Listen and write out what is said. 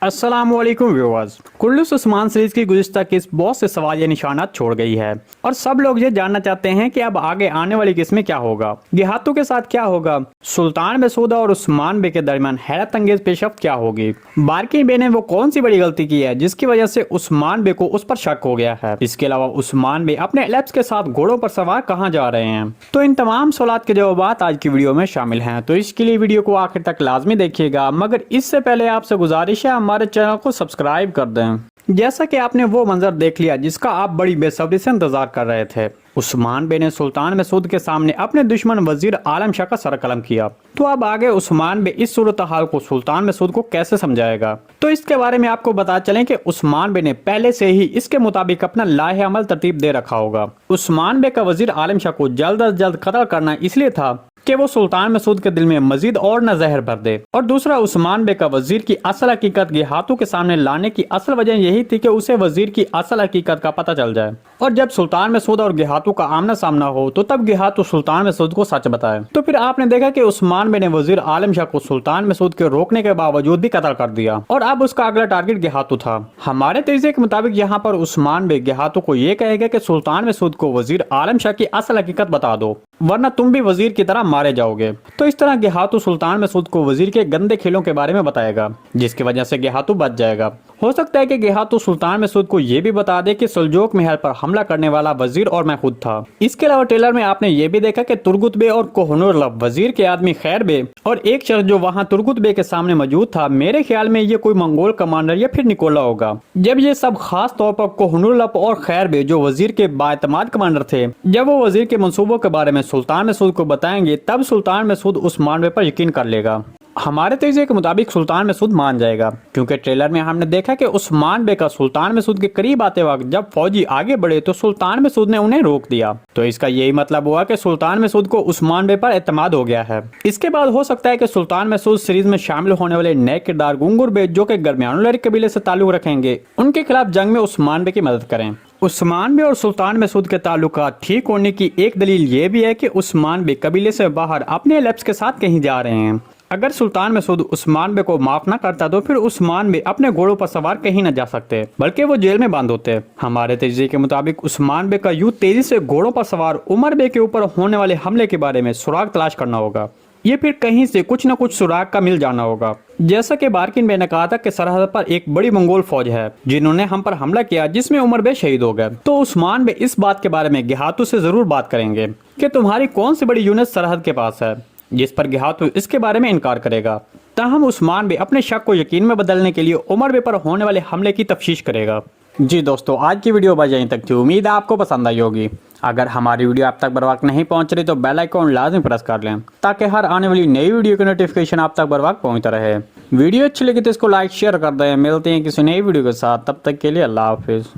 अस्सलामुअलैकुम viewers. कुल्लूस Usman series की गुज़िश्ता किस्त बहुत से सवाल या निशानात छोड़ गई है और सब लोग ये जानना चाहते हैं कि अब आगे आने वाली किस्त में क्या होगा, देहातों के साथ क्या होगा, सुल्तान बे सऊदा और उस्मान बे के दरमियान हैरत अंगेज पेशरफ्त क्या होगी, बारकिन बे ने वो कौन सी बड़ी गलती की है जिसकी वजह से उस्मान बे को उस पर शक हो गया है। इसके अलावा उस्मान बे अपने एलेप्स के साथ घोड़ों पर सवार कहाँ जा रहे हैं। तो इन तमाम सवालात के जवाब आज की वीडियो में शामिल हैं, तो इसके लिए वीडियो को आखिर तक लाजमी देखिएगा। मगर इससे पहले आपसे गुजारिश है हमारे चैनल को सब्सक्राइब कर दें। जैसा कि आपने वो मंजर देख लिया जिसका आप बड़ी बेसब्री से इंतजार कर रहे थे। उस्मान बे ने सुल्तान मसूद के सामने अपने दुश्मन वजीर आलम शाह का सर कलम किया। तो अब आगे उस्मान बे इस सूरत हाल को सुल्तान मसूद को कैसे समझाएगा, तो इसके बारे में आपको बता चलें कि उस्मान बे ने पहले से ही इसके मुताबिक अपना लाहे अमल तरतीब दे रखा होगा। उस्मान बे का वजीर आलम शाह को जल्द अज जल्द कत्ल करना इसलिए था कि वो सुल्तान मसूद के दिल में मजीद और न जहर भर दे, और दूसरा उस्मान बे का वजीर की असल हकीकत गेहातों के सामने लाने की असल वजह यही थी कि उसे वजीर की असल हकीकत का पता चल जाए, और जब सुल्तान मसूद और गेहातों का आमना सामना हो तो तब गेहातों सुल्तान मसूद को सच बताए। तो फिर आपने देखा कि उस्मान बे ने वजीर आलम शाह को सुल्तान मसूद के रोकने के बावजूद भी कत्ल कर दिया, और अब उसका अगला टारगेट गेहातों था। हमारे तजज़िये के मुताबिक यहाँ पर उस्मान बे गेहातों को ये कहेगा कि सुल्तान मसूद को वजीर आलम शाह की असल हकीकत बता दो, वरना तुम भी वजीर की तरह मारे जाओगे। तो इस तरह गेहातू सुल्तान मसूद को वजीर के गंदे खेलों के बारे में बताएगा, जिसकी वजह से गेहातू बच जाएगा। हो सकता है कि गेहातू सुल्तान मसूद को यह भी बता दे कि सुलजोक महल पर हमला करने वाला वजीर और मैं खुद था। इसके अलावा ट्रेलर में आपने ये भी देखा कि तुर्गुत बे और कोहनूर लब वजीर के आदमी खैर बे और एक शख्स जो वहाँ तुर्गुत बे के सामने मौजूद था, मेरे ख्याल में ये कोई मंगोल कमांडर या फिर निकोला होगा। जब ये सब खास तौर पर कोहनूर लब और खैर बे जो वजीर के बाएतमाद कमांडर थे, जब वो वजीर के मंसूबों के बारे में सुल्तान मसूद को बताएंगे, तब सुल्तान मसूद उस्मान बे पर यकीन कर लेगा। हमारे तजज़िये के मुताबिक सुल्तान मसूद मान जाएगा, क्योंकि ट्रेलर में हमने देखा कि उस्मान बे का सुल्तान मसूद के करीब आते वक्त जब फौजी आगे बढ़े तो सुल्तान मसूद ने उन्हें रोक दिया। तो इसका यही मतलब हुआ कि सुल्तान मसूद को उस्मान बे पर एतमाद हो गया है। इसके बाद हो सकता है कि सुल्तान मसूद सीरीज में शामिल होने वाले नए किरदार गुंगुर बे जो कि दरमियान लड़ी कबीले से ताल्लुक रखेंगे, उनके खिलाफ जंग में उस्मान बे की मदद करें। उस्मान बे और सुल्तान मसूद के ताल्लुकात ठीक होने की एक दलील ये भी है कि उस्मान बे कबीले से बाहर अपने एलेप्स के साथ कहीं जा रहे हैं। अगर सुल्तान मसूद उस्मान बे को माफ न करता तो फिर उस्मान बे अपने घोड़ों पर सवार कहीं न जा सकते, बल्कि वो जेल में बंद होते। हमारे तजज़िये के मुताबिक उस्मान बे का यूं तेजी से घोड़ों पर सवार उमर बे के ऊपर होने वाले हमले के बारे में सुराग तलाश करना होगा। ये फिर कहीं से कुछ न कुछ सुराग का मिल जाना होगा। जैसा कि बारकिन बे ने कहा था कि सरहद पर एक बड़ी मंगोल फौज है जिन्होंने हम पर हमला किया, जिसमें उमर बे शहीद हो गए। तो उस्मान बे इस बात के बारे में गेहातू से जरूर बात करेंगे कि तुम्हारी कौन सी बड़ी यूनिट सरहद के पास है, जिस पर गेहातू इसके बारे में इनकार करेगा। ताहम उस्मान बे अपने शक को यकीन में बदलने के लिए उमर बे पर होने वाले हमले की तफ्तीश करेगा। जी दोस्तों, आज की वीडियो बस यहीं तक थी। उम्मीद है आपको पसंद आई होगी। अगर हमारी वीडियो आप तक बर वक्त नहीं पहुंच रही तो बेल आइकन लाजमी प्रेस कर लें, ताकि हर आने वाली नई वीडियो की नोटिफिकेशन आप तक बर वक्त पहुंचता रहे। वीडियो अच्छी लगी तो इसको लाइक शेयर कर दें। मिलते हैं किसी नई वीडियो के साथ, तब तक के लिए अल्लाह हाफिज़।